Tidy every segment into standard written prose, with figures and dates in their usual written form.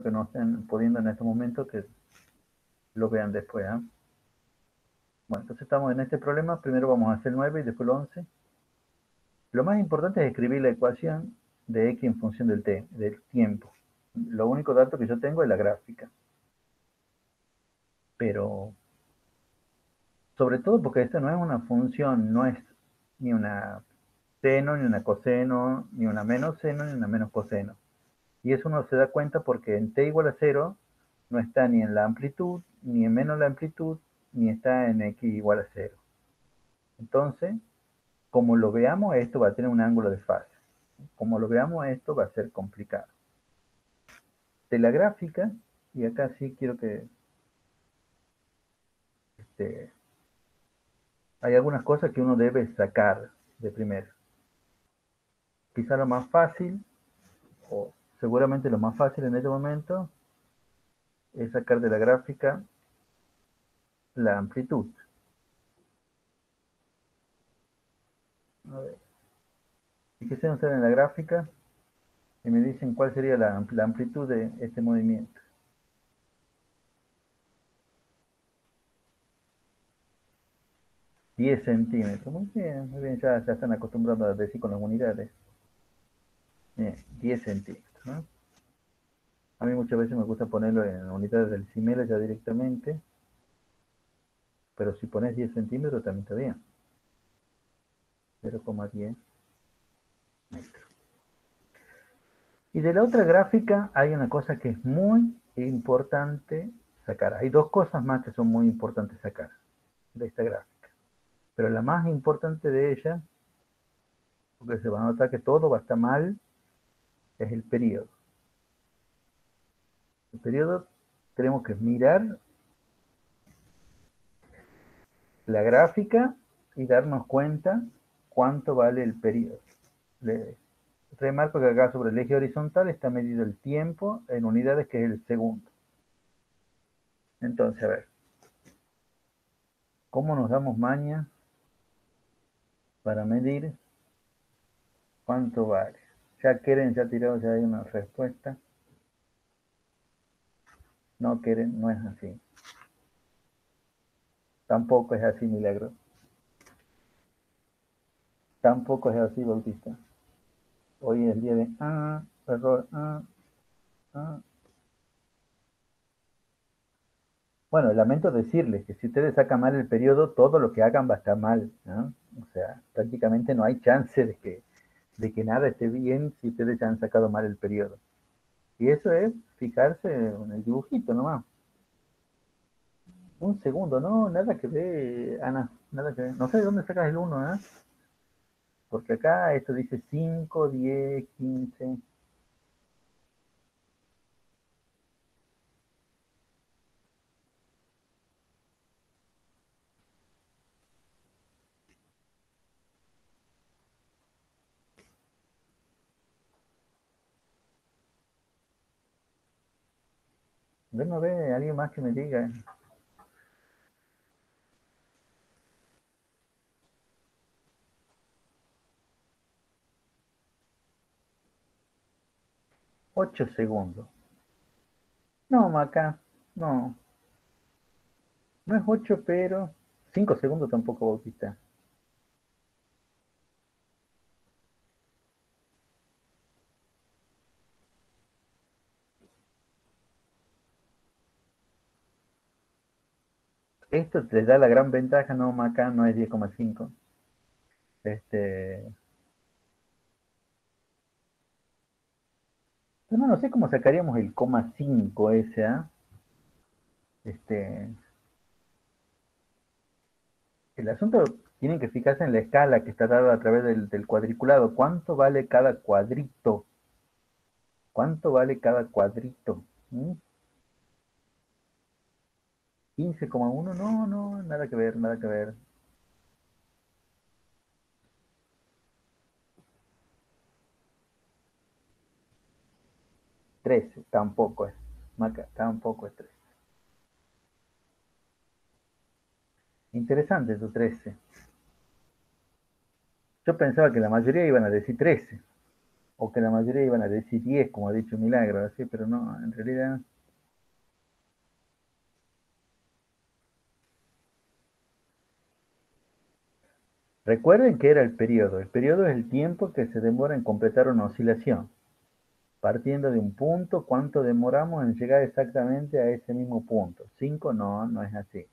que no estén pudiendo en este momento, que lo vean después. ¿Eh? Bueno, entonces estamos en este problema. Primero vamos a hacer el 9 y después el 11. Lo más importante es escribir la ecuación de x en función del tiempo. Lo único dato que yo tengo es la gráfica. Pero, sobre todo porque esto no es una función, no es ni una seno, ni una coseno, ni una menos seno, ni una menos coseno. Y eso uno se da cuenta porque en t igual a 0 no está ni en la amplitud, ni en menos la amplitud, ni está en x igual a 0. Entonces, como lo veamos, esto va a tener un ángulo de fase. Como lo veamos, esto va a ser complicado. De la gráfica, y acá sí quiero que hay algunas cosas que uno debe sacar de primero. Quizá lo más fácil, o seguramente lo más fácil en este momento, es sacar de la gráfica la amplitud. A ver. Fíjense en la gráfica y me dicen cuál sería la amplitud de este movimiento. $10 centímetros. Muy bien, ya están acostumbrados a decir con las unidades. Bien, 10 centímetros. ¿No? A mí muchas veces me gusta ponerlo en unidades decimales ya directamente, pero si pones 10 centímetros también está bien. 0,10 metros. Y de la otra gráfica hay una cosa que es muy importante sacar. Hay dos cosas más que son muy importantes sacar de esta gráfica. Pero la más importante de ellas, porque se va a notar que todo va a estar mal, es el periodo. El periodo tenemos que mirar la gráfica y darnos cuenta cuánto vale el periodo. Le remarco que acá sobre el eje horizontal está medido el tiempo en unidades, que es el segundo. Entonces, a ver, ¿cómo nos damos maña para medir cuánto vale? Ya Keren ya tirado ya hay una respuesta. No, Keren, no es así. Tampoco es así, Milagro. Tampoco es así, Bautista. Hoy es el día de error, Bueno, lamento decirles que si ustedes sacan mal el periodo, todo lo que hagan va a estar mal, ¿no? O sea, prácticamente no hay chance de que nada esté bien si ustedes ya han sacado mal el periodo. Y eso es fijarse en el dibujito nomás. Un segundo, no, nada que ver, Ana, nada que ver. No sé de dónde sacas el 1, ¿eh? Porque acá esto dice 5, 10, 15. Ven a ver, alguien más que me diga. 8 segundos. No, Maca, no. No es 8, pero 5 segundos tampoco, Bautista. Esto te da la gran ventaja, no, Maca, no es 10,5. No sé cómo sacaríamos el coma 5 ese, ¿ah? Este, el asunto tienen que fijarse en la escala que está dada a través del cuadriculado. ¿Cuánto vale cada cuadrito? ¿Cuánto vale cada cuadrito? 15,1, no, no, nada que ver, nada que ver. 13, tampoco es. Maca, tampoco es 13. Interesante tu 13. Yo pensaba que la mayoría iban a decir 13 o que la mayoría iban a decir 10, como ha dicho Milagro, así, pero no, en realidad. Recuerden que era el periodo. El periodo es el tiempo que se demora en completar una oscilación. Partiendo de un punto, ¿cuánto demoramos en llegar exactamente a ese mismo punto? 5 no, no es así.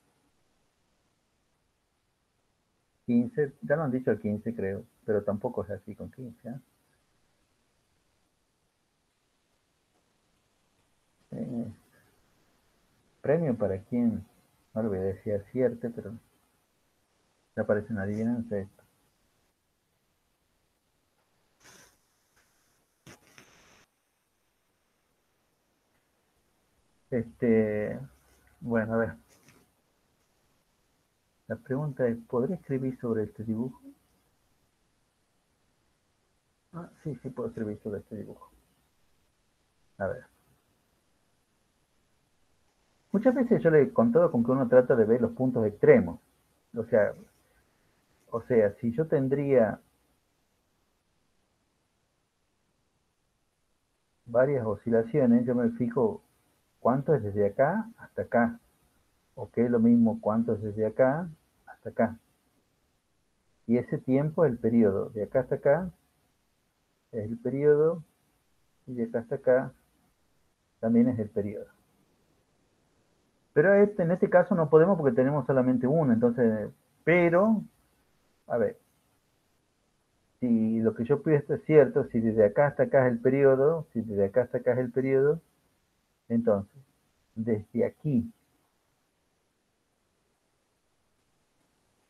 15, ya lo han dicho el 15 creo, pero tampoco es así con 15. ¿Eh? Eh, premio para quien, no lo voy a decir acierte, pero ya parece una adivinanza esto. Bueno, a ver, la pregunta es, ¿podré escribir sobre este dibujo? Ah, sí, sí puedo escribir sobre este dibujo. A ver. Muchas veces yo le he contado con que uno trata de ver los puntos extremos. O sea, si yo tendría varias oscilaciones, yo me fijo cuánto es desde acá hasta acá. O que es lo mismo cuánto es desde acá hasta acá. Y ese tiempo es el periodo. De acá hasta acá es el periodo y de acá hasta acá también es el periodo. Pero en este caso no podemos porque tenemos solamente uno. Entonces, pero, a ver, si lo que yo pido esto es cierto, si desde acá hasta acá es el periodo, si desde acá hasta acá es el periodo, entonces, desde aquí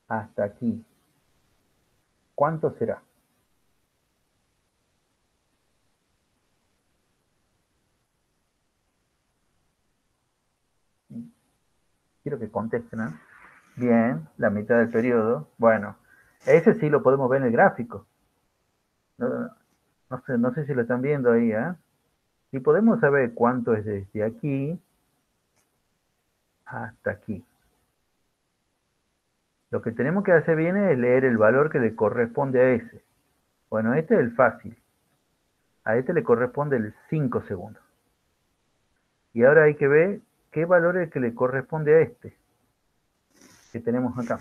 hasta aquí, ¿cuánto será? Quiero que contesten, ¿eh? Bien, la mitad del periodo. Bueno, ese sí lo podemos ver en el gráfico. No, no sé si lo están viendo ahí, ¿eh? Y podemos saber cuánto es desde aquí hasta aquí. Lo que tenemos que hacer bien es leer el valor que le corresponde a ese. Bueno, este es el fácil. A este le corresponde el 5 segundos. Y ahora hay que ver qué valor es el que le corresponde a este que tenemos acá.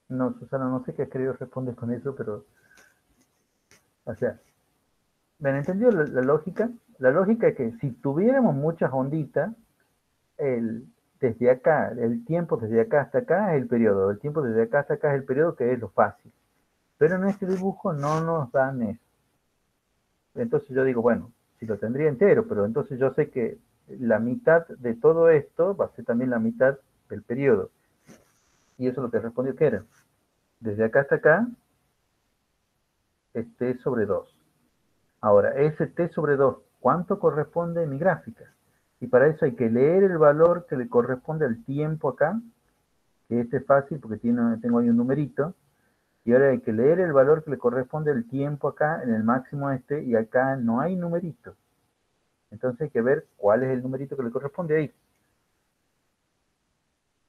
No, Susana, no sé qué has querido responder con eso, pero, o sea, ¿me han entendido la lógica? La lógica es que si tuviéramos muchas onditas, el, desde acá, el tiempo desde acá hasta acá es el periodo, el tiempo desde acá hasta acá es el periodo, que es lo fácil. Pero en este dibujo no nos dan eso. Entonces yo digo, bueno, si lo tendría entero, pero entonces yo sé que la mitad de todo esto va a ser también la mitad del periodo. Y eso es lo que respondió que era. Desde acá hasta acá es t sobre 2. Ahora, ese t sobre 2, ¿cuánto corresponde en mi gráfica? Y para eso hay que leer el valor que le corresponde al tiempo acá, que este es fácil porque tengo ahí un numerito, y ahora hay que leer el valor que le corresponde al tiempo acá, en el máximo este, y acá no hay numerito. Entonces hay que ver cuál es el numerito que le corresponde ahí.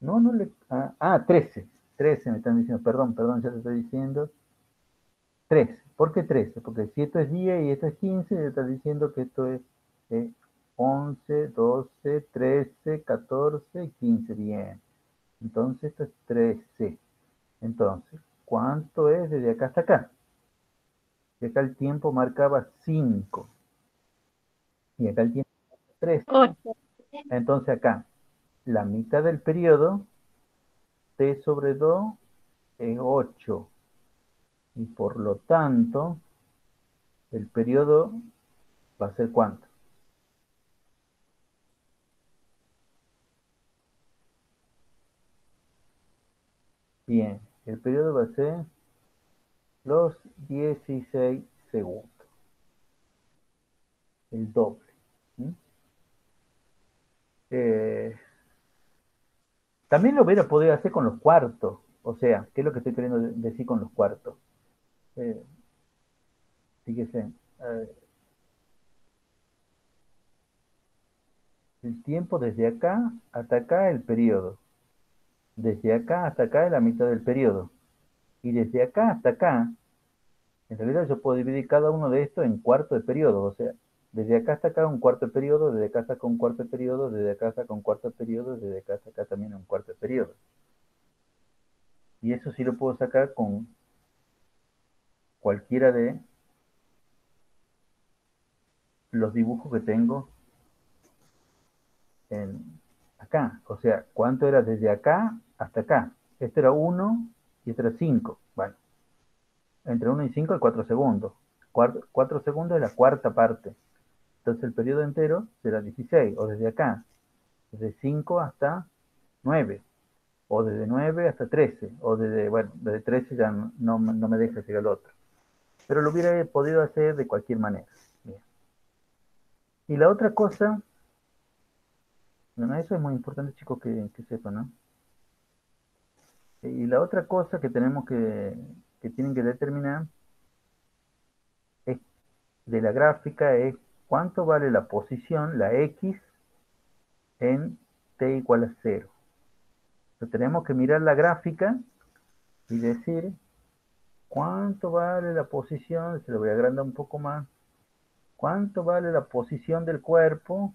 No, no le... 13. 13 me están diciendo, perdón, ya te estoy diciendo. 13. ¿Por qué 13? Porque si esto es 10 y esto es 15, me estás diciendo que esto es 11, 12, 13, 14, 15. Bien. Entonces esto es 13. Entonces, ¿cuánto es desde acá hasta acá? Y acá el tiempo marcaba 5. Y acá el tiempo es 3. 8. Entonces acá, la mitad del periodo, t sobre 2 es 8. Y por lo tanto, el periodo va a ser ¿cuánto? Bien, el periodo va a ser los 16 segundos, el doble. ¿Mm? Eh, También lo hubiera podido hacer con los cuartos. O sea, ¿qué es lo que estoy queriendo decir con los cuartos? Eh, Fíjese, el tiempo desde acá hasta acá, el periodo. Desde acá hasta acá es la mitad del periodo. Y desde acá hasta acá, en realidad yo puedo dividir cada uno de estos en cuarto de periodo. O sea, desde acá hasta acá un cuarto de periodo, desde acá hasta acá un cuarto de periodo, desde acá hasta acá un cuarto de periodo, desde acá hasta acá también un cuarto de periodo. Y eso sí lo puedo sacar con cualquiera de los dibujos que tengo en acá. O sea, ¿cuánto era desde acá hasta acá? Este era 1 y este era 5. Bueno, entre 1 y 5 hay 4 segundos. 4 segundos es la cuarta parte. Entonces el periodo entero será 16, o desde acá, desde 5 hasta 9, o desde 9 hasta 13, o desde, bueno, desde 13 ya no me deja llegar al otro. Pero lo hubiera podido hacer de cualquier manera. Bien. Y la otra cosa, bueno, eso es muy importante, chicos, que sepan, ¿no? Y la otra cosa que tenemos que tienen que determinar es, de la gráfica es cuánto vale la posición, la X, en t igual a 0. Entonces tenemos que mirar la gráfica y decir cuánto vale la posición, se lo voy a agrandar un poco más, cuánto vale la posición del cuerpo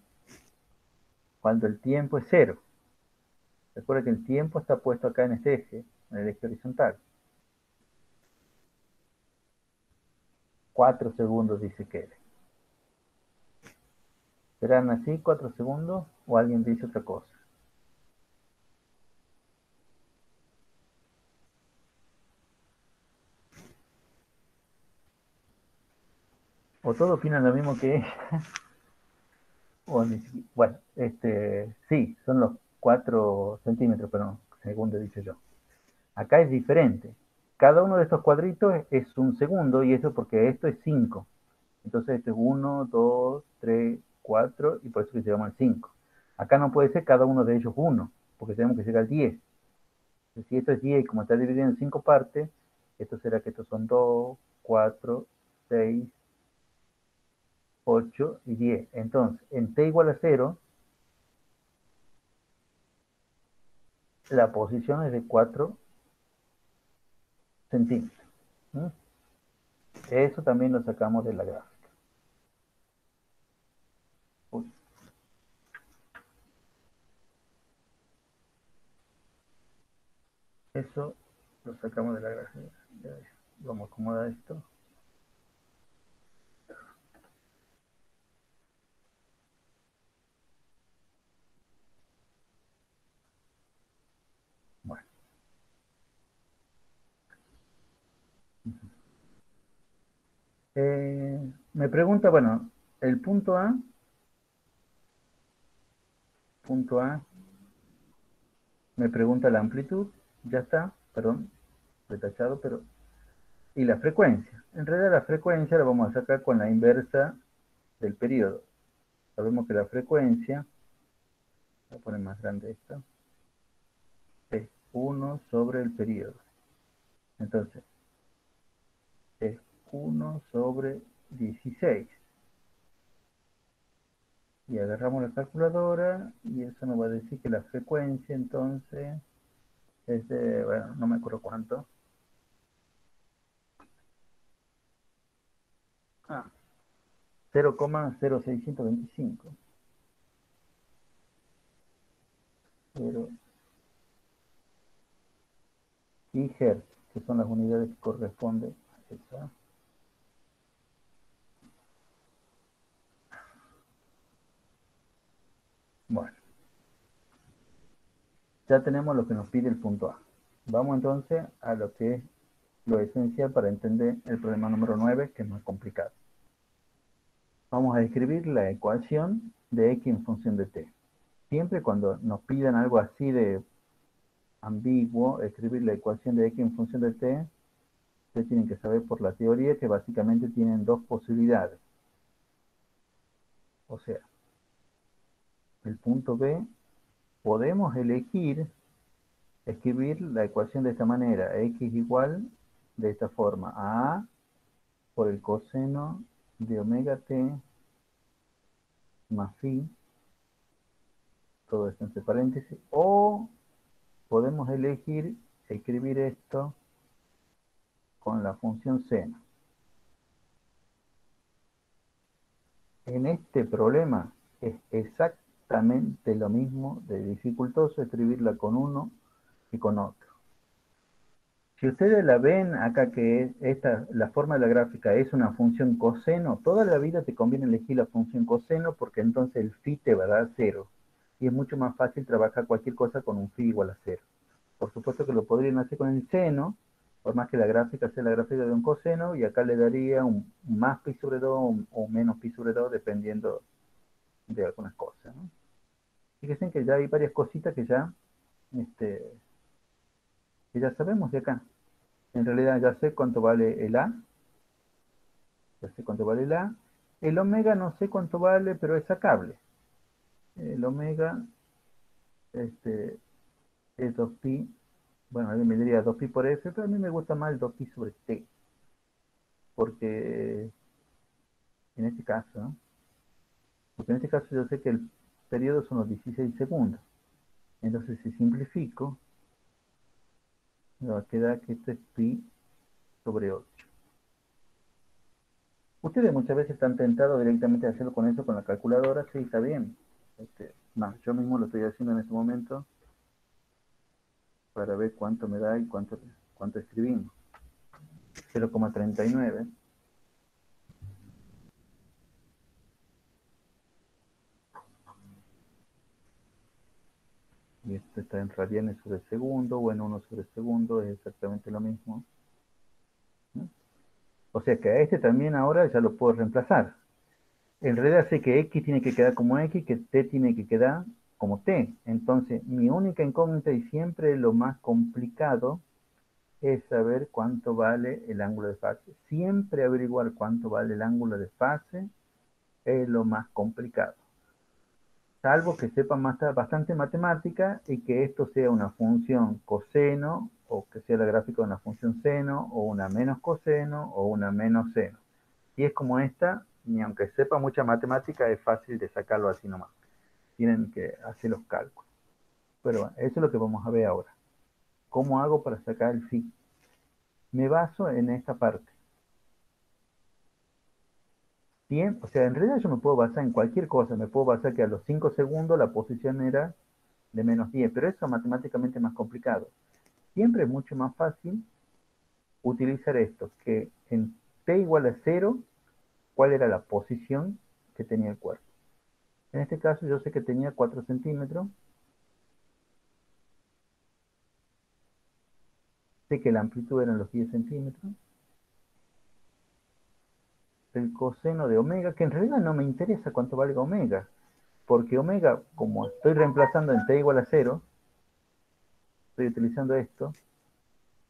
cuando el tiempo es 0. Recuerda que el tiempo está puesto acá en este eje, en el eje horizontal. 4 segundos dice que ¿serán así 4 segundos o alguien dice otra cosa? O todos opinan lo mismo que ella, o bueno, sí, son los 4 centímetros, pero segundo he dicho yo. Acá es diferente. Cada uno de estos cuadritos es un segundo y eso porque esto es 5. Entonces esto es 1, 2, 3, 4 y por eso que se llama el 5. Acá no puede ser cada uno de ellos 1, porque tenemos que llegar al 10. Si esto es 10 y como está dividido en 5 partes, esto será que estos son 2, 4, 6, 8 y 10. Entonces, en t igual a 0, la posición es de 4 centímetros. ¿Mm? Eso también lo sacamos de la gráfica. Uy, eso lo sacamos de la gráfica. Vamos a acomodar esto. Bueno. Me pregunta, bueno, el punto A, me pregunta la amplitud, ya está, perdón, retachado, pero, y la frecuencia. En realidad la frecuencia la vamos a sacar con la inversa del periodo. Sabemos que la frecuencia, voy a poner más grande esto, es 1 sobre el periodo. Entonces, es 1 sobre 16. Y agarramos la calculadora y eso nos va a decir que la frecuencia entonces es de, bueno, no me acuerdo cuánto. Ah, 0,0625. 0 y Hz, que son las unidades que corresponden a esa. Bueno, ya tenemos lo que nos pide el punto A. Vamos entonces a lo que es lo esencial para entender el problema número 9, que es más complicado. Vamos a escribir la ecuación de x en función de t. Siempre cuando nos pidan algo así de ambiguo, escribir la ecuación de x en función de t, ustedes tienen que saber por la teoría que básicamente tienen dos posibilidades. O sea, el punto B, podemos elegir escribir la ecuación de esta manera, x igual de esta forma, a por el coseno de omega t más phi, todo esto entre paréntesis, o podemos elegir escribir esto con la función seno. En este problema es exactamente lo mismo de dificultoso escribirla con uno y con otro. Si ustedes la ven acá que la forma de la gráfica es una función coseno, toda la vida te conviene elegir la función coseno porque entonces el phi te va a dar 0. Y es mucho más fácil trabajar cualquier cosa con un phi igual a 0. Por supuesto que lo podrían hacer con el seno, por más que la gráfica sea la gráfica de un coseno, y acá le daría un más pi sobre 2 o menos pi sobre 2 dependiendo de algunas cosas, ¿no? Fíjense que ya hay varias cositas que ya sabemos de acá. En realidad ya sé cuánto vale el A, ya sé cuánto vale el A. El omega no sé cuánto vale, pero es sacable. El omega es 2pi, bueno, alguien me diría 2pi por F, pero a mí me gusta más el 2pi sobre T, porque en este caso, ¿no? Porque en este caso yo sé que el periodo son los 16 segundos. Entonces si simplifico, me va a quedar que esto es pi sobre 8. Ustedes muchas veces están tentados directamente a hacerlo con eso, con la calculadora, sí, está bien. No, yo mismo lo estoy haciendo en este momento para ver cuánto me da y cuánto escribimos. 0,39. Y esto está en radianes sobre segundo, o en 1 sobre segundo, es exactamente lo mismo, ¿no? O sea que a este también ahora ya lo puedo reemplazar. En realidad sé que x tiene que quedar como x, que t tiene que quedar como t. Entonces, mi única incógnita y siempre lo más complicado es saber cuánto vale el ángulo de fase. Siempre averiguar cuánto vale el ángulo de fase es lo más complicado. Salvo que sepa bastante matemática y que esto sea una función coseno, o que sea la gráfica de una función seno, o una menos coseno, o una menos seno. Y es como esta, ni aunque sepa mucha matemática, es fácil de sacarlo así nomás. Tienen que hacer los cálculos. Pero bueno, eso es lo que vamos a ver ahora. ¿Cómo hago para sacar el phi? Me baso en esta parte. Bien, o sea, en realidad yo me puedo basar en cualquier cosa. Me puedo basar que a los 5 segundos la posición era de menos 10, pero eso es matemáticamente más complicado. Siempre es mucho más fácil utilizar esto, que en t igual a 0, ¿cuál era la posición que tenía el cuerpo? En este caso yo sé que tenía 4 centímetros. Sé que la amplitud eran los 10 centímetros. El coseno de omega, que en realidad no me interesa cuánto valga omega, porque omega, como estoy reemplazando en t igual a 0, estoy utilizando esto,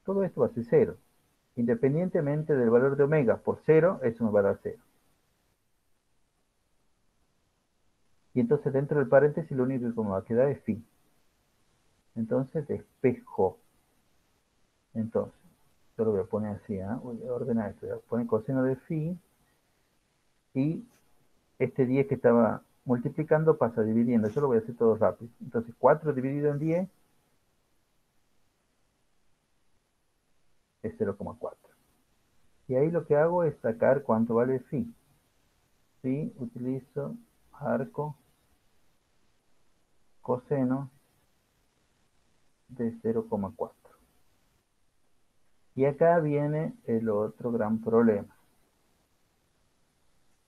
todo esto va a ser 0. Independientemente del valor de omega por 0, eso me va a dar 0. Y entonces dentro del paréntesis lo único que me va a quedar es phi. Entonces despejo. Entonces, yo lo voy a poner así, ¿eh? Voy a ordenar esto. Voy a poner coseno de phi y este 10 que estaba multiplicando pasa dividiendo. Yo lo voy a hacer todo rápido. Entonces 4 dividido en 10 es 0,4. Y ahí lo que hago es sacar cuánto vale phi. Phi utilizo arco coseno de 0,4. Y acá viene el otro gran problema.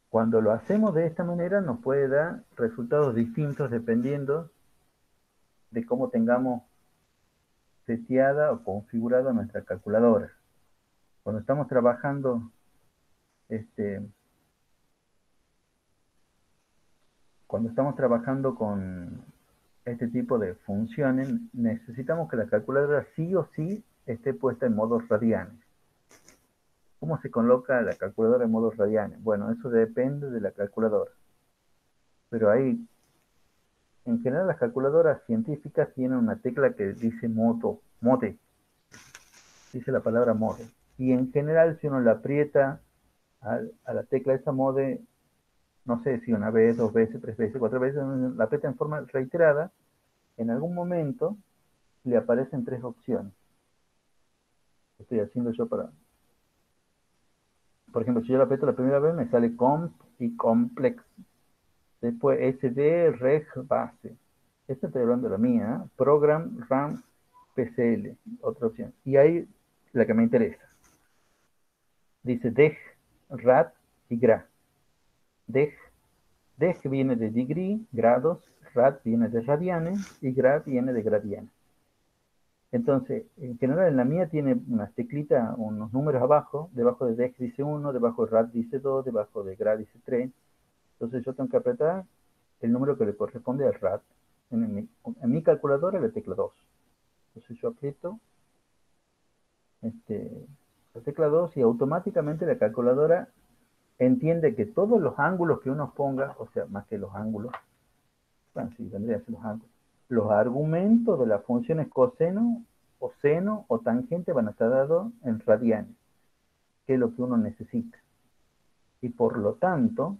Cuando lo hacemos de esta manera nos puede dar resultados distintos dependiendo de cómo tengamos seteada o configurada nuestra calculadora. Cuando estamos trabajando este, con este tipo de funciones, necesitamos que la calculadora sí o sí esté puesta en modos radianes. ¿Cómo se coloca la calculadora en modos radianes? Bueno, eso depende de la calculadora. Pero ahí, en general, las calculadoras científicas tienen una tecla que dice mode. Dice la palabra mode. Y en general, si uno la aprieta a la tecla esa mode, no sé si una vez, dos veces, tres veces, cuatro veces, la aprieta en forma reiterada, en algún momento le aparecen tres opciones. Estoy haciendo yo para... Por ejemplo, si yo la aprieto la primera vez, me sale comp y complex. Después SD, reg, base. Esta estoy hablando de la mía, ¿eh? Program, RAM, PCL, otra opción. Y ahí la que me interesa. Dice deg, rad y gra. Deg, deg viene de degree, grados, rad viene de radianes y gra viene de gradianes. Entonces, en general en la mía tiene unas teclitas, unos números abajo, debajo de deg dice 1, debajo de rad dice 2, debajo de gra dice 3. Entonces yo tengo que apretar el número que le corresponde al rad. En mi calculadora la tecla 2. Entonces yo aprieto la tecla 2 y automáticamente la calculadora entiende que todos los ángulos que uno ponga, o sea, más que los ángulos, bueno, sí, tendría que ser los argumentos de las funciones coseno o seno o tangente van a estar dados en radianes, que es lo que uno necesita. Y por lo tanto,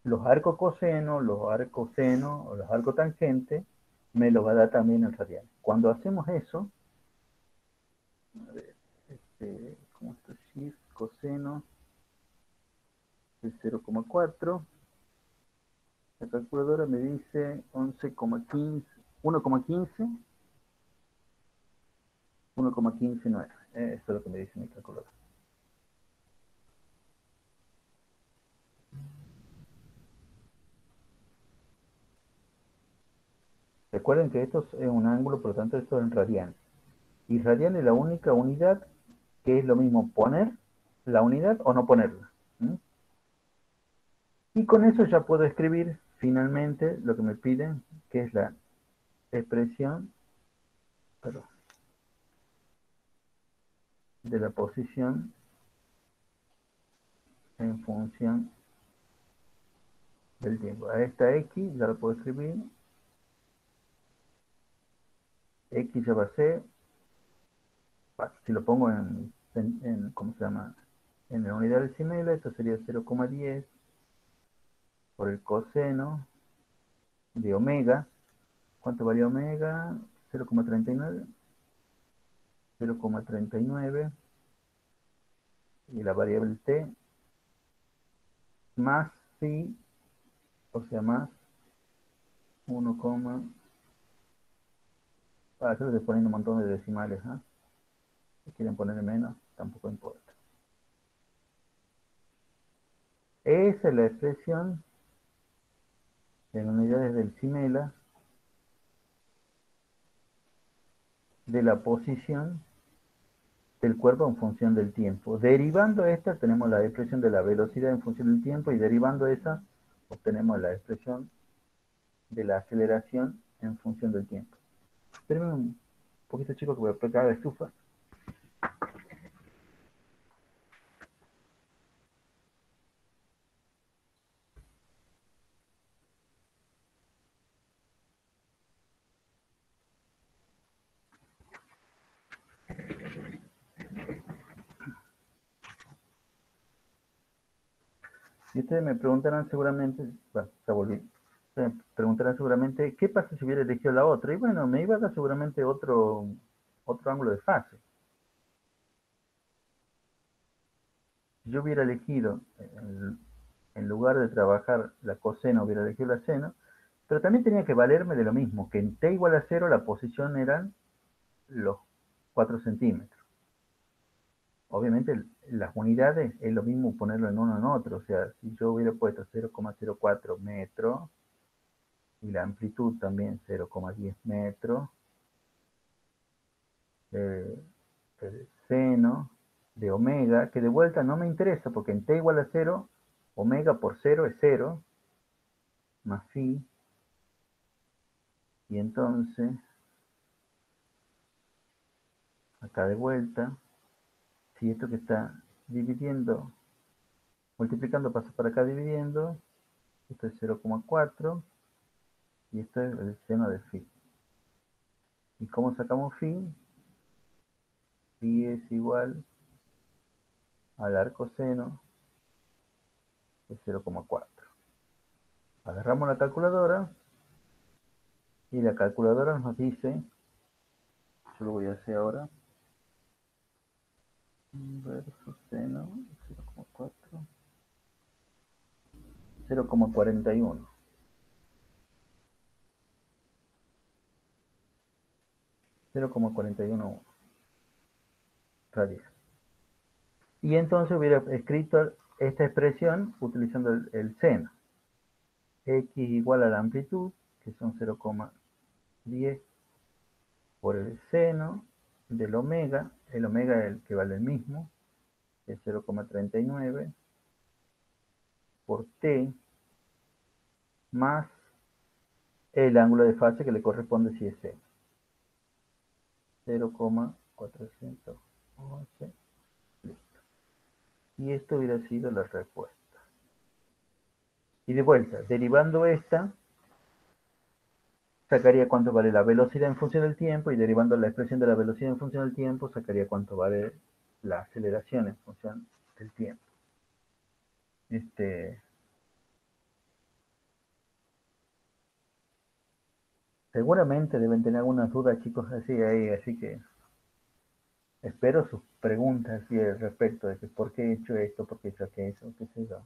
los arcos coseno, los arcos seno o los arcos tangentes me los va a dar también en radianes. Cuando hacemos eso, a ver, ¿cómo está? Shift coseno de 0,4. La calculadora me dice 11,15, 1,15, 1,159. Eso es lo que me dice mi calculadora. Recuerden que esto es un ángulo, por lo tanto esto es en radianes. Y radian es la única unidad que es lo mismo poner la unidad o no ponerla. ¿Mm? Y con eso ya puedo escribir finalmente lo que me piden, que es la expresión, perdón, de la posición en función del tiempo. A esta X ya lo puedo escribir. X ya va a ser, si lo pongo ¿cómo se llama? En la unidad decimal, esto sería 0,10 por el coseno de omega. ¿Cuánto valía omega? 0,39. 0,39. Y la variable t más phi, o sea, más 1, para eso estoy poniendo un montón de decimales, ¿eh? Si quieren poner menos, tampoco importa. Esa es la expresión en unidades del Simela de la posición del cuerpo en función del tiempo. Derivando esta, tenemos la expresión de la velocidad en función del tiempo y derivando esa, obtenemos la expresión de la aceleración en función del tiempo. Espérenme un poquito, chicos, que voy a apagar la estufa. Y ustedes me preguntarán seguramente, bueno, ya volví, me preguntarán seguramente, ¿qué pasa si hubiera elegido la otra? Y bueno, me iba a dar seguramente otro ángulo de fase. Si yo hubiera elegido, en lugar de trabajar la coseno, hubiera elegido la seno, pero también tenía que valerme de lo mismo, que en t igual a 0 la posición eran los 4 centímetros. Obviamente las unidades es lo mismo ponerlo en uno en otro, o sea, si yo hubiera puesto 0,04 metros, y la amplitud también 0,10 metros, el seno de omega, que de vuelta no me interesa porque en t igual a 0, omega por 0 es 0, más phi, y entonces, acá de vuelta, si esto que está dividiendo, multiplicando pasa para acá dividiendo, esto es 0,4, y esto es el seno de phi. ¿Y cómo sacamos phi? Phi es igual al arcoseno de 0,4. Agarramos la calculadora y la calculadora nos dice Yo lo voy a hacer ahora. Versus seno, 0,4. 0,41. 0,41 radial. Y entonces hubiera escrito esta expresión utilizando el seno. X igual a la amplitud, que son 0,10 por el seno del omega. El omega es el que vale el mismo, es 0,39 por t más el ángulo de fase que le corresponde si es seno. 0,411. Listo. Y esto hubiera sido la respuesta. Y de vuelta, derivando esta, sacaría cuánto vale la velocidad en función del tiempo, y derivando la expresión de la velocidad en función del tiempo, sacaría cuánto vale la aceleración en función del tiempo. Seguramente deben tener algunas dudas, chicos, así ahí, así que espero sus preguntas así al respecto de que por qué he hecho esto, por qué he hecho aquello, qué sé yo.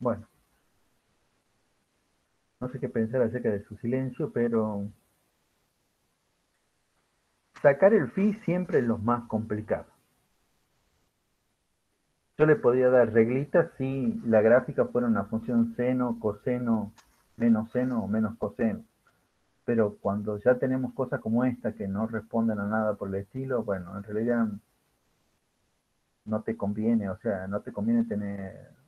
Bueno, no sé qué pensar acerca de su silencio, pero sacar el phi siempre es lo más complicado. Yo le podría dar reglitas si la gráfica fuera una función seno, coseno, menos seno o menos coseno. Pero cuando ya tenemos cosas como esta que no responden a nada por el estilo, bueno, en realidad no te conviene, o sea, no te conviene tener,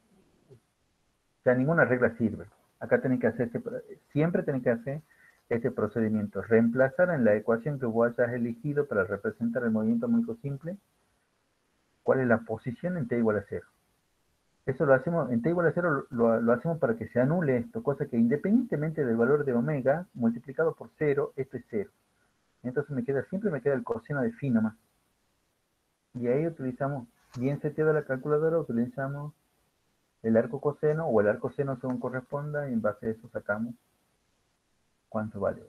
o sea, ninguna regla sirve. Acá tenés que hacer, siempre tenés que hacer este procedimiento, reemplazar en la ecuación que vos hayas elegido para representar el movimiento muy simple, cuál es la posición en t igual a 0. Eso lo hacemos, en t igual a 0 lo hacemos para que se anule esto, cosa que independientemente del valor de omega, multiplicado por 0, esto es 0. Entonces siempre me queda el coseno de phi nomás. Y ahí utilizamos, bien seteada la calculadora, utilizamos el arco coseno o el arco seno según corresponda, y en base a eso sacamos cuánto vale.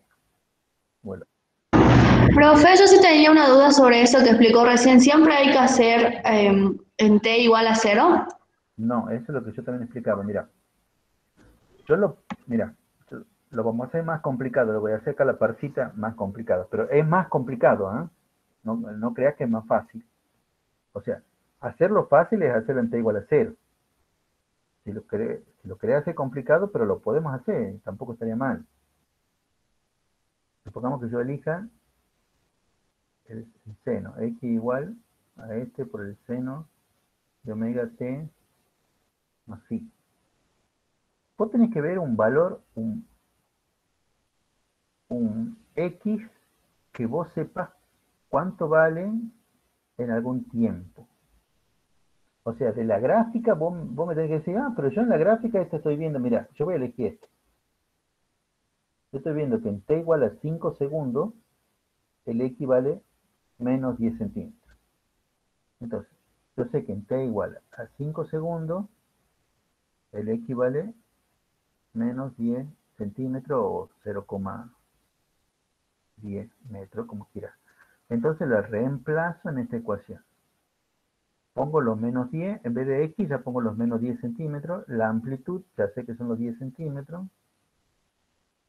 Bueno. Profe, yo sí tenía una duda sobre eso que explicó recién. ¿Siempre hay que hacer en t igual a cero? No, eso es lo que yo también explicaba. Mira, lo vamos a hacer más complicado, lo voy a hacer acá la parcita más complicada, pero es más complicado, ¿eh? No creas que es más fácil. O sea, hacerlo fácil es hacerlo en t igual a 0. Si lo querés hacer complicado, pero lo podemos hacer, tampoco estaría mal. Supongamos que yo elija el seno, x igual a este por el seno de omega t más phi. Vos tenés que ver un valor, un x que vos sepas cuánto vale en algún tiempo. O sea, de la gráfica, vos me tenés que decir, pero yo en la gráfica esta estoy viendo, mira, yo voy a elegir esto. Yo estoy viendo que en t igual a 5 segundos, el x vale menos 10 centímetros. Entonces, yo sé que en t igual a 5 segundos, el x vale menos 10 centímetros o 0,10 metros, como quieras. Entonces la reemplazo en esta ecuación. Pongo los menos 10, en vez de x ya pongo los menos 10 centímetros, la amplitud ya sé que son los 10 centímetros,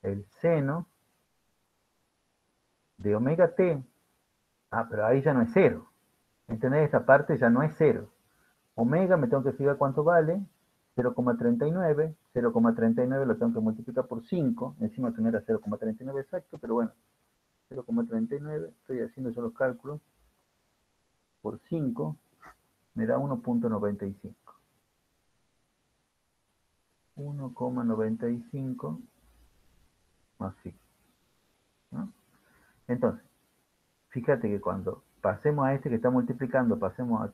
el seno de omega t, pero ahí ya no es cero. ¿Entendés? Esta parte ya no es cero. Omega me tengo que fijar cuánto vale, 0,39, 0,39 lo tengo que multiplicar por 5, encima que no era 0,39 exacto, pero bueno, 0,39, estoy haciendo yo los cálculos, por 5 me da 1,95. 1,95 más 5, ¿no? Entonces, fíjate que cuando pasemos a este que está multiplicando, pasemos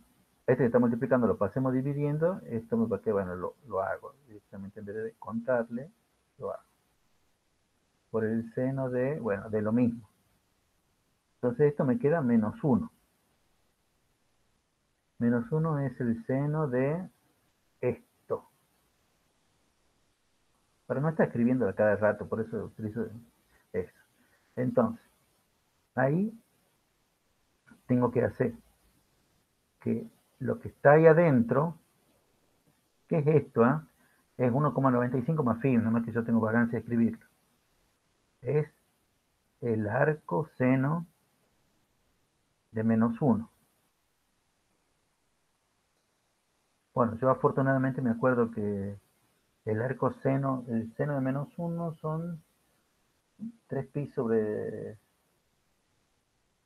Este que está multiplicando lo pasemos dividiendo, esto me va a quedar, bueno, lo hago directamente en vez de contarle, lo hago. Por el seno de, bueno, de lo mismo. Entonces esto me queda menos 1. Menos 1 es el seno de esto. Pero no está escribiendo a cada rato, por eso utilizo eso. Entonces, ahí tengo que hacer que lo que está ahí adentro, ¿qué es esto? Es 1,95 más phi, nada más que yo tengo vagancia de escribirlo. Es el arco seno de menos 1. Bueno, yo afortunadamente me acuerdo que el arco seno, el seno de menos 1 son 3pi sobre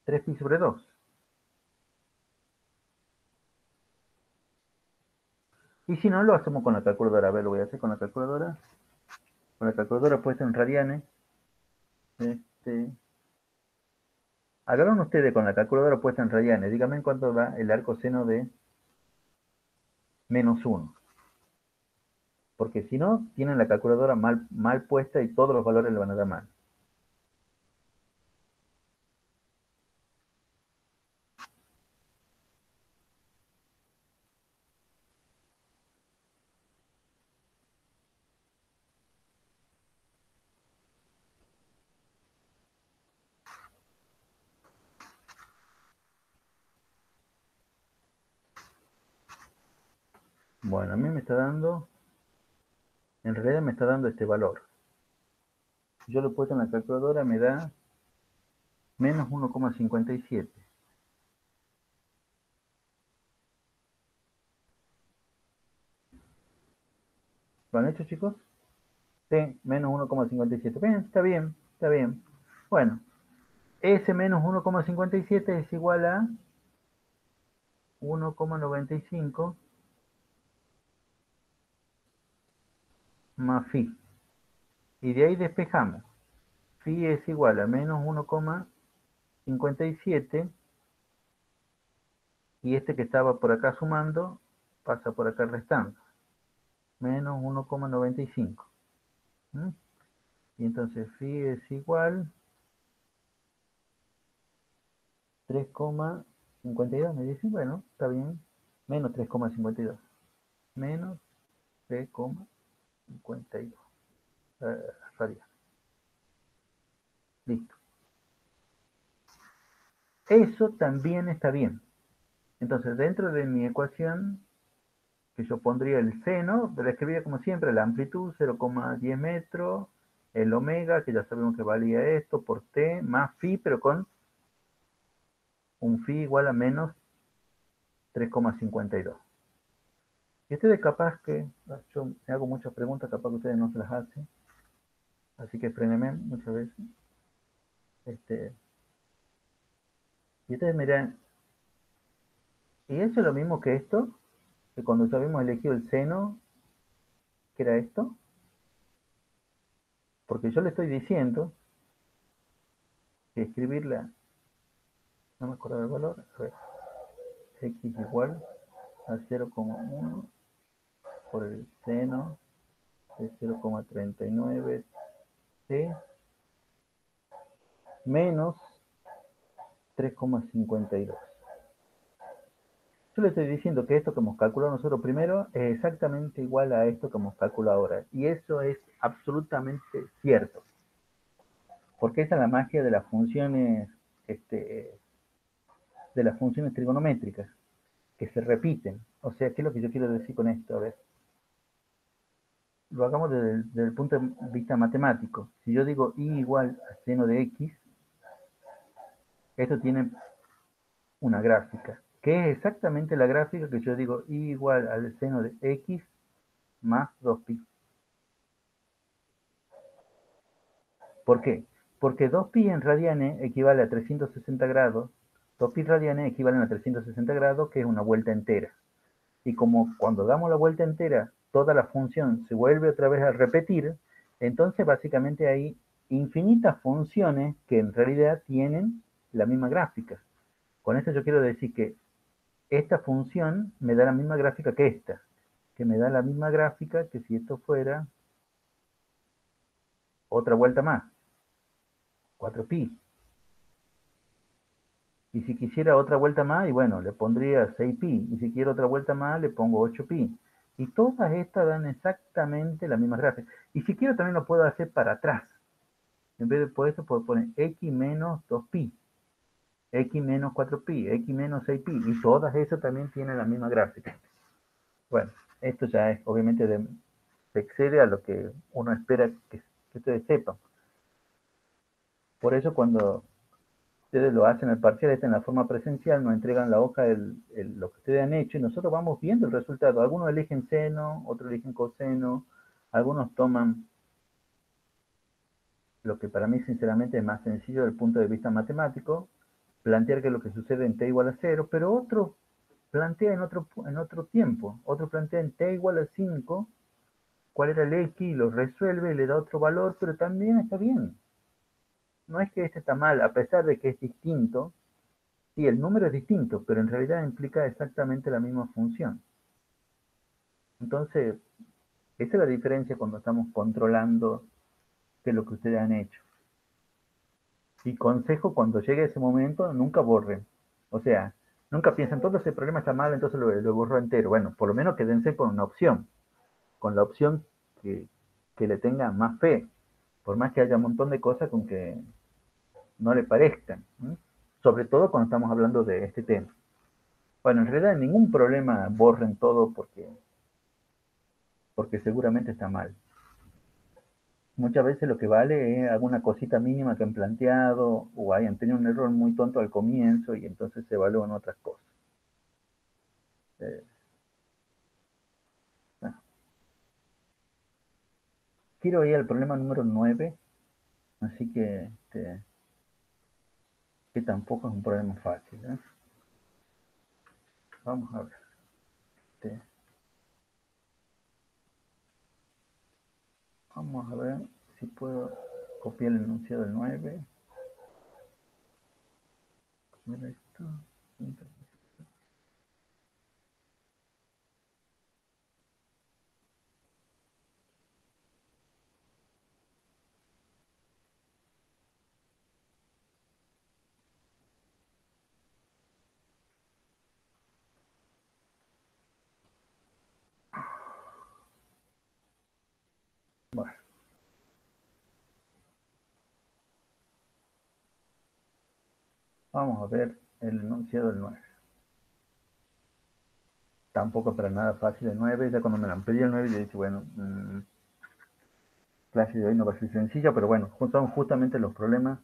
3pi sobre 2. Y si no, lo hacemos con la calculadora. A ver, lo voy a hacer con la calculadora. Con la calculadora puesta en radianes. Agarran ustedes con la calculadora puesta en radianes. Díganme cuánto va el arco seno de menos 1. Porque si no, tienen la calculadora mal puesta y todos los valores le van a dar mal. Bueno, a mí me está dando, en realidad me está dando este valor. Yo lo he puesto en la calculadora, me da menos 1,57. ¿Lo han hecho, chicos? Sí, menos 1,57. Bien, está bien, está bien. Bueno, ese menos 1,57 es igual a 1,95 más phi. Y de ahí despejamos. Phi es igual a menos 1,57 y este que estaba por acá sumando pasa por acá restando. Menos 1,95. ¿Mm? Y entonces phi es igual 3,52. Me dicen, bueno, está bien. Menos 3,52. Menos 3,52. Radian. Listo. Eso también está bien. Entonces, dentro de mi ecuación, que yo pondría el seno, la escribiría como siempre, la amplitud 0,10 metros, el omega, que ya sabemos que valía esto, por t, más phi, pero con un phi igual a menos 3,52. Y ustedes capaz que, yo me hago muchas preguntas, capaz que ustedes no se las hacen, así que frenenme muchas veces. Y ustedes me dirán, ¿y eso es lo mismo que esto? Que cuando ya habíamos elegido el seno, que era esto. Porque yo le estoy diciendo que escribirla, no me acuerdo del valor, a ver, x igual a 0,1 por el seno de 0,39 t menos 3,52. Yo le estoy diciendo que esto que hemos calculado nosotros primero es exactamente igual a esto que hemos calculado ahora. Y eso es absolutamente cierto. Porque esa es la magia de las funciones, trigonométricas, que se repiten. O sea, ¿qué es lo que yo quiero decir con esto? A ver, lo hagamos desde el punto de vista matemático. Si yo digo y igual a seno de x, esto tiene una gráfica, que es exactamente la gráfica que yo digo y igual al seno de x más 2pi. ¿Por qué? Porque 2pi en radianes equivale a 360 grados, 2pi radianes equivalen a 360 grados, que es una vuelta entera. Y como cuando damos la vuelta entera, toda la función se vuelve otra vez a repetir, entonces básicamente hay infinitas funciones que en realidad tienen la misma gráfica. Con esto yo quiero decir que esta función me da la misma gráfica que esta, que me da la misma gráfica que si esto fuera otra vuelta más, 4pi. Y si quisiera otra vuelta más, y bueno, le pondría 6pi. Y si quiero otra vuelta más, le pongo 8pi. Y todas estas dan exactamente la misma gráfica. Y si quiero también lo puedo hacer para atrás. En vez de por eso puedo poner x menos 2pi, x menos 4pi, x menos 6pi. Y todas esas también tienen la misma gráfica. Bueno, esto ya es obviamente se excede a lo que uno espera que ustedes sepan. Por eso cuando ustedes lo hacen al parcial, en la forma presencial, nos entregan la hoja de lo que ustedes han hecho y nosotros vamos viendo el resultado. Algunos eligen seno, otros eligen coseno, algunos toman lo que para mí sinceramente es más sencillo desde el punto de vista matemático, plantear qué es lo que sucede en t igual a 0, pero otro plantea en otro tiempo, otro plantea en t igual a 5, cuál era el x, lo resuelve, le da otro valor, pero también está bien. No es que este está mal, a pesar de que es distinto. Sí, el número es distinto, pero en realidad implica exactamente la misma función. Entonces, esa es la diferencia cuando estamos controlando qué es lo que ustedes han hecho. Y consejo, cuando llegue ese momento, nunca borren. O sea, nunca piensen, todo ese problema está mal, entonces lo borro entero. Bueno, por lo menos quédense con una opción, con la opción que le tenga más fe, por más que haya un montón de cosas con que no le parezcan, ¿sí? Sobre todo cuando estamos hablando de este tema. Bueno, en realidad ningún problema borren todo porque seguramente está mal. Muchas veces lo que vale es alguna cosita mínima que han planteado o hayan tenido un error muy tonto al comienzo y entonces se evalúan otras cosas. Eh, bueno. Quiero ir al problema número 9, así que tampoco es un problema fácil. ¿Eh? Vamos a ver. Este, vamos a ver si puedo copiar el enunciado del 9. Mira esto. Bueno, vamos a ver el enunciado del 9. Tampoco para nada fácil el 9. Ya cuando me lo amplié el 9, yo dije, bueno, clase de hoy no va a ser sencilla, pero bueno, son justamente los problemas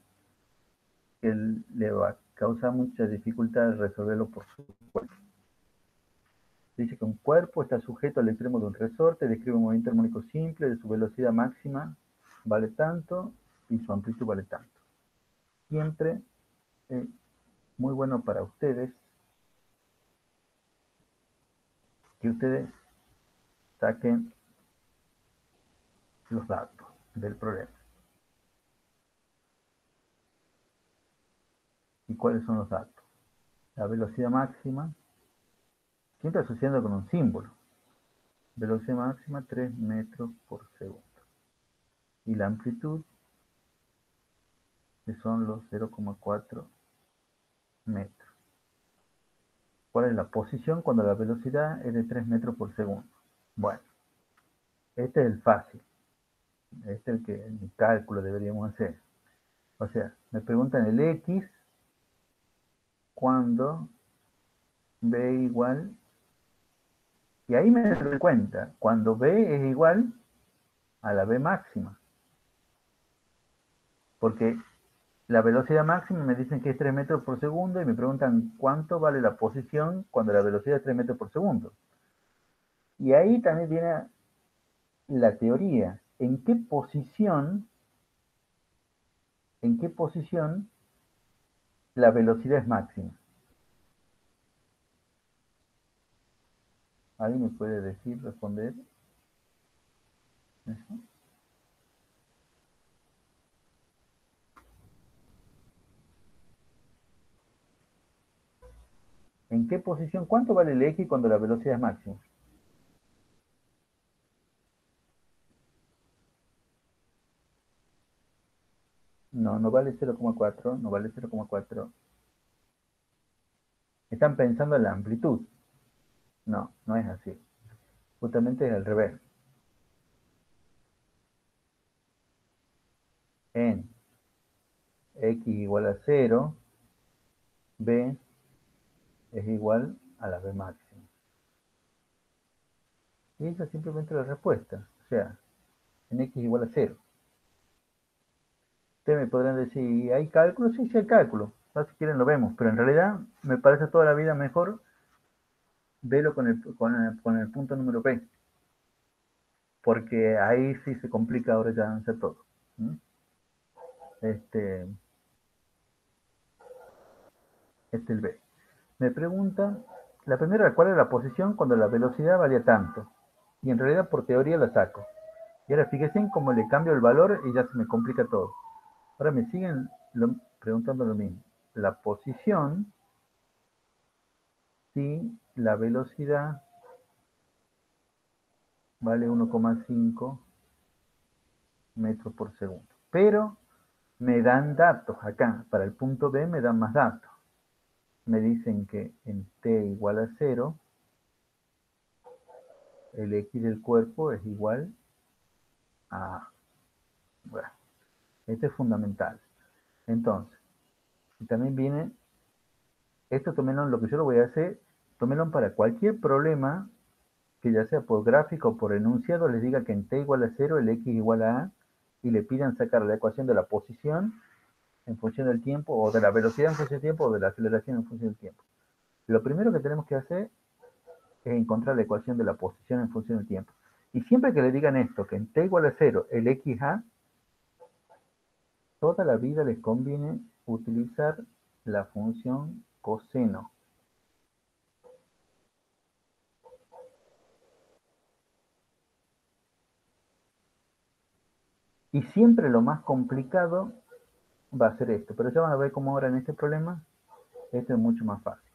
que le va a causar mucha dificultad resolverlo por su cuenta. Dice que un cuerpo está sujeto al extremo de un resorte, describe un movimiento armónico simple de su velocidad máxima vale tanto y su amplitud vale tanto. Siempre es muy bueno para ustedes que ustedes saquen los datos del problema. ¿Y cuáles son los datos? La velocidad máxima, siempre asociando con un símbolo. Velocidad máxima 3 metros por segundo. Y la amplitud, que son los 0,4 metros. ¿Cuál es la posición cuando la velocidad es de 3 metros por segundo? Bueno, este es el fácil. Este es el cálculo deberíamos hacer. O sea, me preguntan el X cuando B igual, y ahí me doy cuenta, cuando B es igual a la B máxima. Porque la velocidad máxima me dicen que es 3 metros por segundo y me preguntan cuánto vale la posición cuando la velocidad es 3 metros por segundo. Y ahí también viene la teoría. En qué posición la velocidad es máxima? ¿Alguien me puede decir, responder eso? ¿En qué posición? ¿Cuánto vale el X cuando la velocidad es máxima? No, no vale 0,4, no vale 0,4. Están pensando en la amplitud. No, no es así. Justamente es al revés. En X igual a 0, B es igual a la B máxima. Y esa es simplemente la respuesta. O sea, en X igual a 0. Ustedes me podrán decir, ¿hay cálculo? Sí, sí hay cálculo. No, si quieren lo vemos, pero en realidad me parece toda la vida mejor verlo con el punto número B, porque ahí sí se complica ahora ya hacer todo. ¿Mm? Este, este es el B. Me pregunta, la primera, ¿cuál es la posición cuando la velocidad valía tanto? Y en realidad por teoría la saco. Y ahora fíjense en cómo le cambio el valor y ya se me complica todo. Ahora me siguen preguntando lo mismo. La posición si la velocidad vale 1,5 metros por segundo. Pero me dan datos acá. Para el punto B me dan más datos. Me dicen que en t igual a 0, el x del cuerpo es igual a... Bueno, esto es fundamental. Entonces, y también viene, esto tómenlo, lo que yo lo voy a hacer, tómenlo para cualquier problema que ya sea por gráfico o por enunciado, les diga que en t igual a 0, el x igual a a, y le pidan sacar la ecuación de la posición en función del tiempo, o de la velocidad en función del tiempo, o de la aceleración en función del tiempo. Lo primero que tenemos que hacer es encontrar la ecuación de la posición en función del tiempo. Y siempre que le digan esto, que en t igual a 0, el x a, toda la vida les conviene utilizar la función coseno. Y siempre lo más complicado va a ser esto. Pero ya van a ver cómo ahora en este problema, esto es mucho más fácil.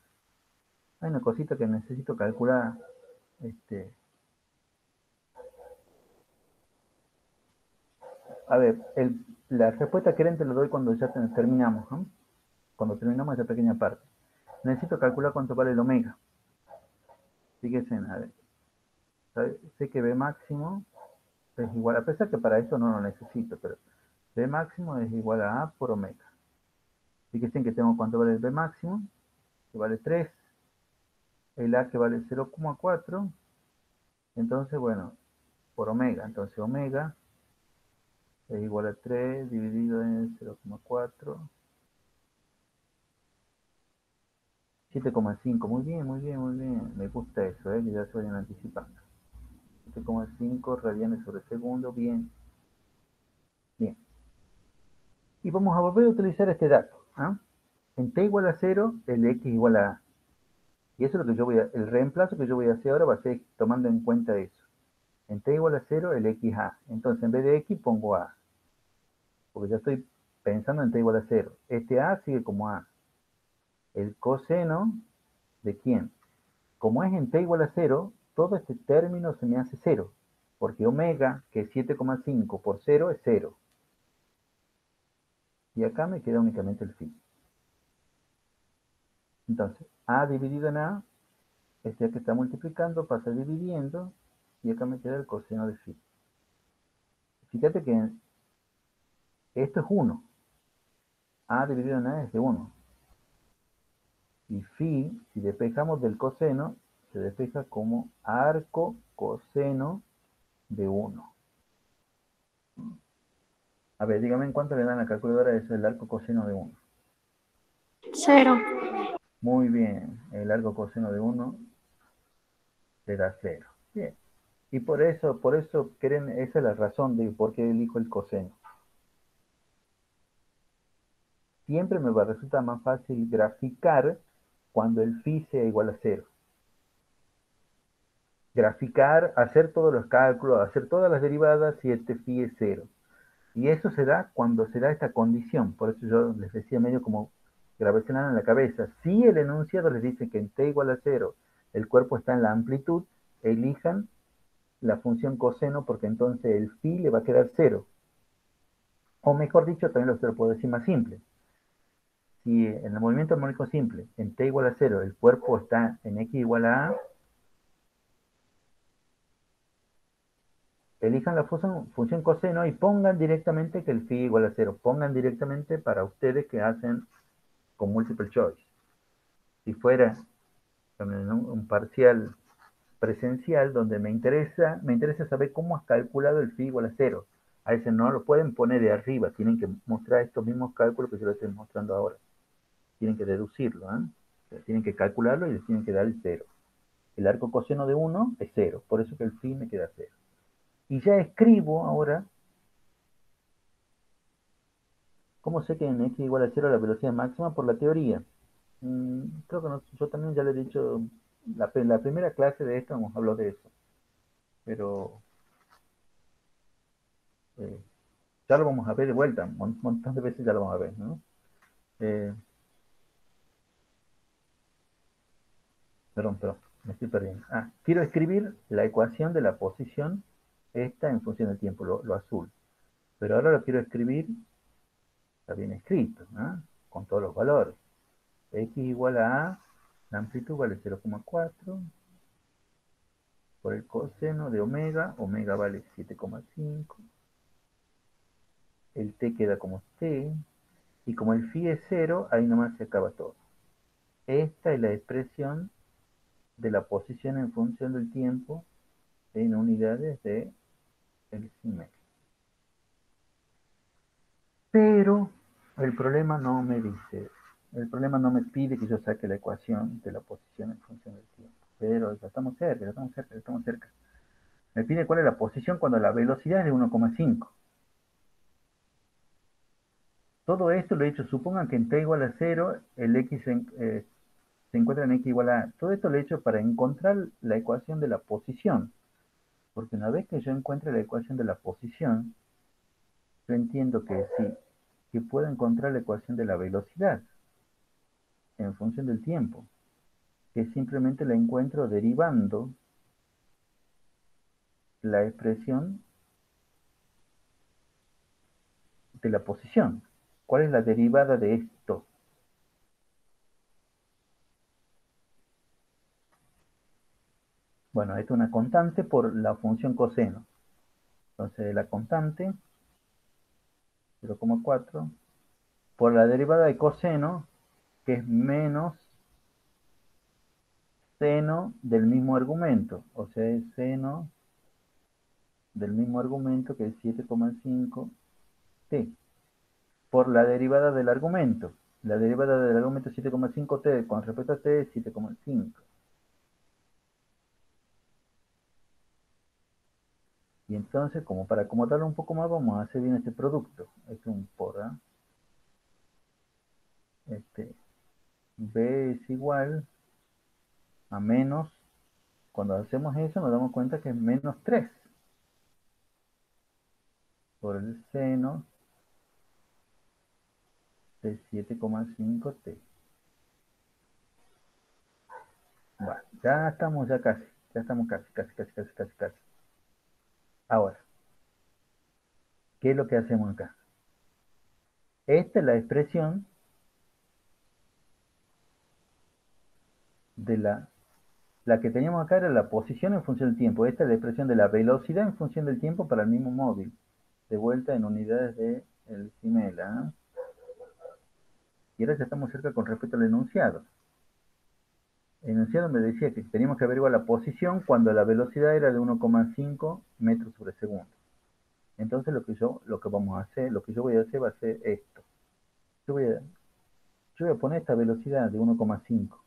Hay una cosita que necesito calcular. A ver, la respuesta querente lo doy cuando ya terminamos, ¿no? Cuando terminamos esa pequeña parte. Necesito calcular cuánto vale el omega. Fíjense, a ver, sé que B máximo es igual, a pesar que para eso no lo necesito, pero B máximo es igual a A por omega. Fíjense que tengo cuánto vale el B máximo, que vale 3, el A que vale 0,4, entonces, bueno, por omega, entonces omega es igual a 3 dividido en 0,4, 7,5, muy bien, muy bien, muy bien, me gusta eso, que ya se vayan anticipando. 7,5 radianes sobre segundo, bien, bien. Y vamos a volver a utilizar este dato, ¿ah? En t igual a 0, el x igual a a. Y eso es lo que yo voy a, el reemplazo que yo voy a hacer ahora va a ser tomando en cuenta eso. En t igual a 0, el x a. Entonces, en vez de x pongo a. Porque ya estoy pensando en t igual a 0. Este a sigue como a. El coseno, ¿de quién? Como es en t igual a 0, todo este término se me hace 0. Porque omega, que es 7,5 por 0, es 0. Y acá me queda únicamente el phi. Entonces, a dividido en a, este que está multiplicando pasa dividiendo, y acá me queda el coseno de phi. Fíjate que esto es 1. A dividido en A es de 1. Y phi, si despejamos del coseno, se despeja como arco coseno de 1. A ver, dígame en cuánto le dan a la calculadora eso, el arco coseno de 1. 0. Muy bien, el arco coseno de 1 le da 0. Bien. Y por eso creen, esa es la razón de por qué elijo el coseno. Siempre me va a resultar más fácil graficar cuando el phi sea igual a 0. Graficar, hacer todos los cálculos, hacer todas las derivadas si este phi es 0. Y eso se da cuando se da esta condición. Por eso yo les decía medio como grábesela en la cabeza. Si el enunciado les dice que en t igual a 0 el cuerpo está en la amplitud, elijan la función coseno porque entonces el phi le va a quedar 0. O mejor dicho, también lo puedo decir más simple. Si en el movimiento armónico simple, en t igual a 0, el cuerpo está en x igual a a, elijan la función coseno y pongan directamente que el phi igual a 0. Pongan directamente para ustedes que hacen con multiple choice. Si fuera un parcial presencial donde me interesa saber cómo has calculado el phi igual a 0. A ese no lo pueden poner de arriba, tienen que mostrar estos mismos cálculos que yo les estoy mostrando ahora. Tienen que deducirlo, ¿eh? O sea, tienen que calcularlo y les tienen que dar el 0. El arco coseno de 1 es 0, por eso que el phi me queda 0. Y ya escribo ahora, ¿cómo sé que en x igual a 0 la velocidad máxima? Por la teoría. Creo que no, yo también ya le he dicho, la primera clase de esto hemos hablado de eso. Pero eh, ya lo vamos a ver de vuelta, un montón de veces ya lo vamos a ver, ¿no? Eh, perdón, me estoy perdiendo. Quiero escribir la ecuación de la posición esta en función del tiempo, lo azul. Pero ahora lo quiero escribir, está bien escrito, ¿no? Con todos los valores. X igual a, la amplitud vale 0,4 por el coseno de omega, omega vale 7,5, el t queda como t, y como el phi es 0, ahí nomás se acaba todo. Esta es la expresión de la posición en función del tiempo en unidades de el CIMEC. Pero el problema no me dice, el problema no me pide que yo saque la ecuación de la posición en función del tiempo. Pero ya estamos cerca, ya estamos cerca, ya estamos cerca. Me pide cuál es la posición cuando la velocidad es de 1,5. Todo esto lo he hecho, supongan que en t igual a 0, el x se encuentra en x igual a. Todo esto lo he hecho para encontrar la ecuación de la posición. Porque una vez que yo encuentre la ecuación de la posición, yo entiendo que sí, que puedo encontrar la ecuación de la velocidad en función del tiempo, que simplemente la encuentro derivando la expresión de la posición. ¿Cuál es la derivada de esto? Bueno, esto es una constante por la función coseno. Entonces, la constante, 0,4, por la derivada de coseno, que es menos seno del mismo argumento. O sea, es seno del mismo argumento que es 7,5t. Por la derivada del argumento. La derivada del argumento 7,5t con respecto a t es 7,5. Y entonces, como para acomodarlo un poco más, vamos a hacer bien este producto. Este es un por A. B es igual a menos, cuando hacemos eso nos damos cuenta que es menos 3 por el seno de 7,5t. Bueno, ya estamos ya estamos casi. Ahora, ¿qué es lo que hacemos acá? Esta es la expresión de la que teníamos acá era la posición en función del tiempo. Esta es la expresión de la velocidad en función del tiempo para el mismo móvil. De vuelta en unidades de el CIMELA. Y ahora ya estamos cerca con respecto al enunciado. El enunciado me decía que teníamos que averiguar la posición cuando la velocidad era de 1,5 metros sobre segundo. Entonces lo que vamos a hacer, lo que yo voy a hacer va a ser esto. Yo voy a poner esta velocidad de 1,5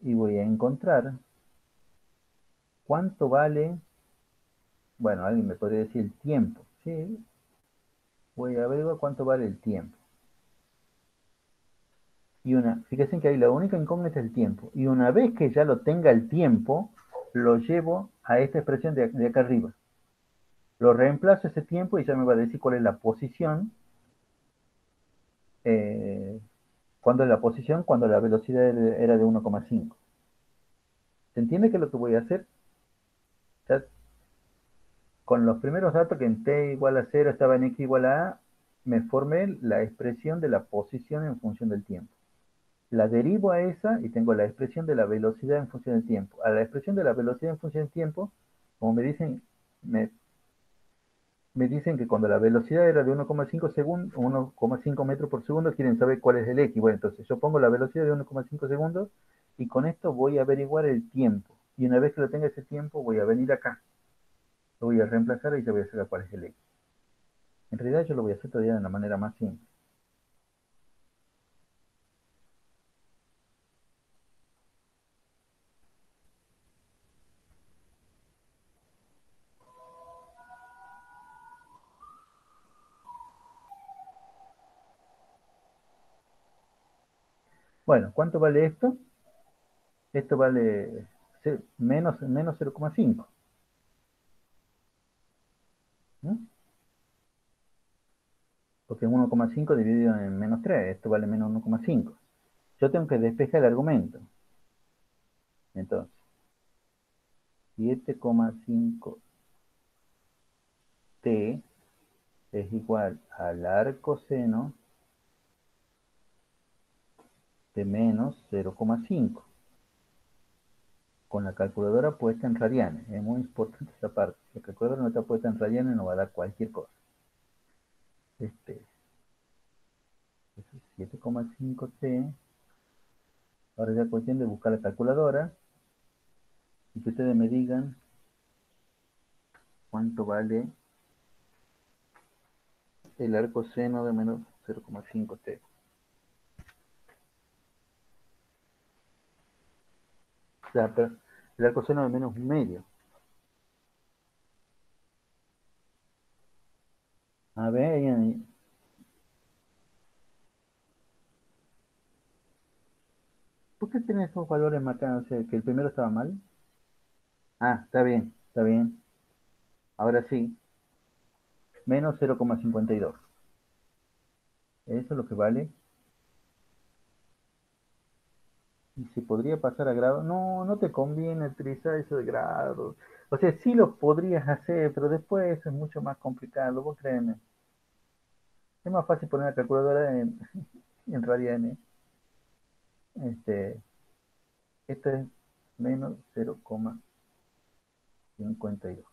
y voy a encontrar cuánto vale, bueno, alguien me podría decir el tiempo, ¿sí? Voy a averiguar cuánto vale el tiempo. Fíjense que ahí la única incógnita es el tiempo. Y una vez que ya lo tenga el tiempo, lo llevo a esta expresión de acá arriba. Lo reemplazo ese tiempo y ya me va a decir cuál es la posición Cuando la posición, cuando la velocidad era de 1,5. ¿Se entiende qué es lo que voy a hacer? Ya con los primeros datos que en t igual a 0 estaba en x igual a a, me formé la expresión de la posición en función del tiempo. La derivo a esa y tengo la expresión de la velocidad en función del tiempo. A la expresión de la velocidad en función del tiempo, como me dicen que cuando la velocidad era de 1,5 metros por segundo, quieren saber cuál es el x. Bueno, entonces yo pongo la velocidad de 1,5 segundos y con esto voy a averiguar el tiempo. Y una vez que lo tenga ese tiempo, voy a venir acá. Lo voy a reemplazar y ya voy a saber cuál es el x. En realidad yo lo voy a hacer todavía de una manera más simple. Bueno, ¿cuánto vale esto? Esto vale menos 0,5. ¿No? Porque 1,5 dividido en menos 3, esto vale menos 1,5. Yo tengo que despejar el argumento. Entonces, 7,5t es igual al arcoseno de menos 0,5. Con la calculadora puesta en radianes. Es muy importante esa parte. Si la calculadora no está puesta en radianes, nos va a dar cualquier cosa. Este, 7,5t. Ahora ya cuestión de buscar la calculadora y que ustedes me digan cuánto vale el arcoseno de menos 0,5t. O sea, el arcoseno de menos un medio. A ver, ¿por qué tenés esos valores marcados? O sea, que el primero estaba mal. Ah, está bien, está bien. Ahora sí, menos 0,52. Eso es lo que vale. ¿Y se podría pasar a grado? No, no te conviene utilizar eso de grado. O sea, sí lo podrías hacer, pero después es mucho más complicado, vos créeme. Es más fácil poner la calculadora en radianes. Este, esto es menos 0,52.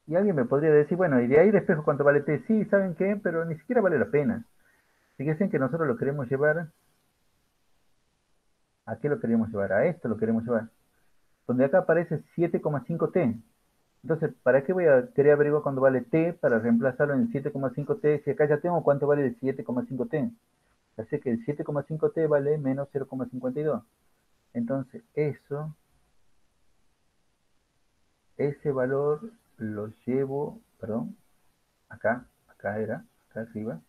Y alguien me podría decir, bueno, y de ahí despejo cuánto vale T. Sí, ¿saben qué? Pero ni siquiera vale la pena. Fíjense que nosotros lo queremos llevar, ¿a qué lo queremos llevar? A esto lo queremos llevar. Donde acá aparece 7,5T. Entonces, ¿para qué voy a querer averiguar cuánto vale T para reemplazarlo en 7,5T si acá ya tengo cuánto vale el 7,5T? Así que el 7,5T vale menos 0,52. Entonces, ese valor lo llevo, perdón, acá era, acá arriba.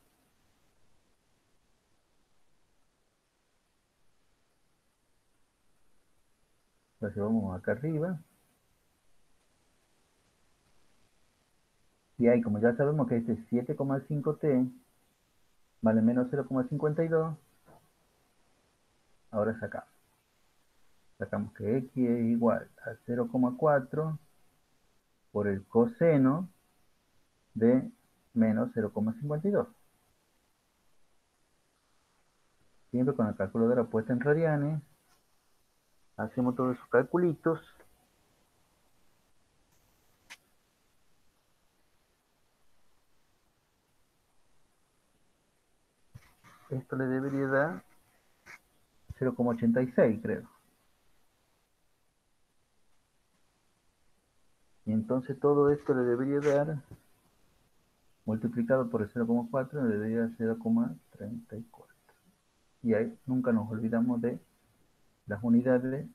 Lo llevamos acá arriba. Y ahí, como ya sabemos que este 7,5T vale menos 0,52, ahora sacamos que x es igual a 0,4 por el coseno de menos 0,52. Siempre con la calculadora puesta en radianes, hacemos todos esos calculitos. Esto le debería dar 0,86, creo. Y entonces todo esto le debería dar, multiplicado por el 0,4, le debería dar 0,34. Y ahí nunca nos olvidamos de las unidades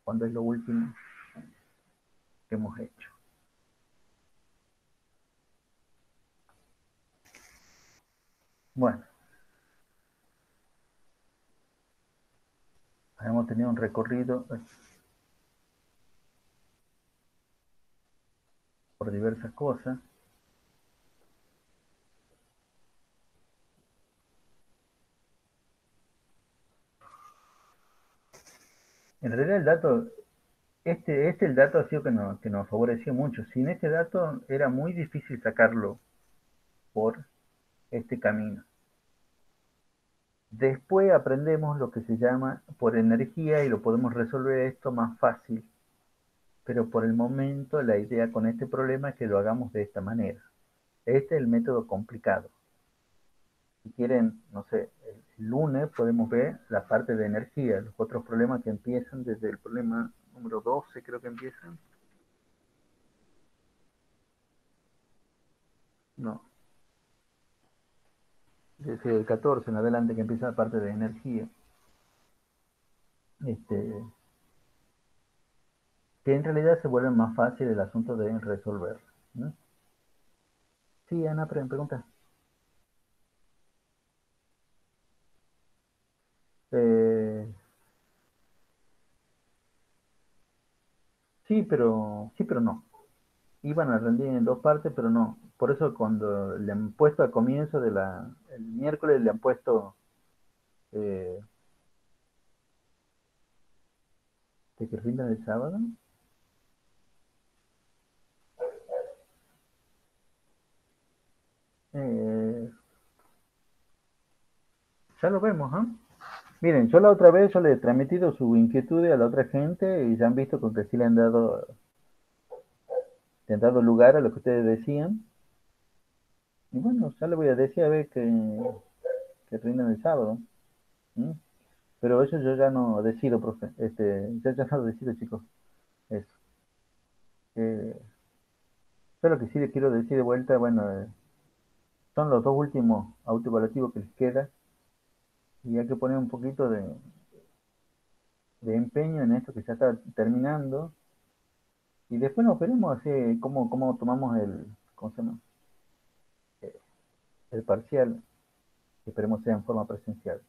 cuando es lo último que hemos hecho. Bueno, hemos tenido un recorrido por diversas cosas. En realidad el dato, el dato ha sido que nos favoreció mucho. Sin este dato era muy difícil sacarlo por este camino. Después aprendemos lo que se llama por energía y lo podemos resolver esto más fácil. Pero por el momento la idea con este problema es que lo hagamos de esta manera. Este es el método complicado. Si quieren, no sé, el lunes podemos ver la parte de energía, los otros problemas que empiezan desde el problema número 12 creo que empiezan. No, desde el 14 en adelante que empieza la parte de energía. Este, que en realidad se vuelve más fácil el asunto de resolver, ¿no? Sí, Ana, pregunta. Eh, sí, pero no. Iban a rendir en dos partes, pero no. Por eso cuando le han puesto al comienzo el miércoles le han puesto eh, de que rindan el sábado. Eh, ya lo vemos, ¿ah? Miren, yo la otra vez yo le he transmitido su inquietud a la otra gente y ya han visto con que sí le han dado lugar a lo que ustedes decían. Y bueno, ya le voy a decir a ver que rindan el sábado. ¿Mm? Pero eso yo ya no decido, profe. Ya no decido, chicos. Eso. Eh, yo lo que sí le quiero decir de vuelta, bueno, son los dos últimos autoevaluativos que les queda y hay que poner un poquito de empeño en esto que ya está terminando y después nos veremos así cómo tomamos ¿cómo se llama? El parcial, que esperemos sea en forma presencial.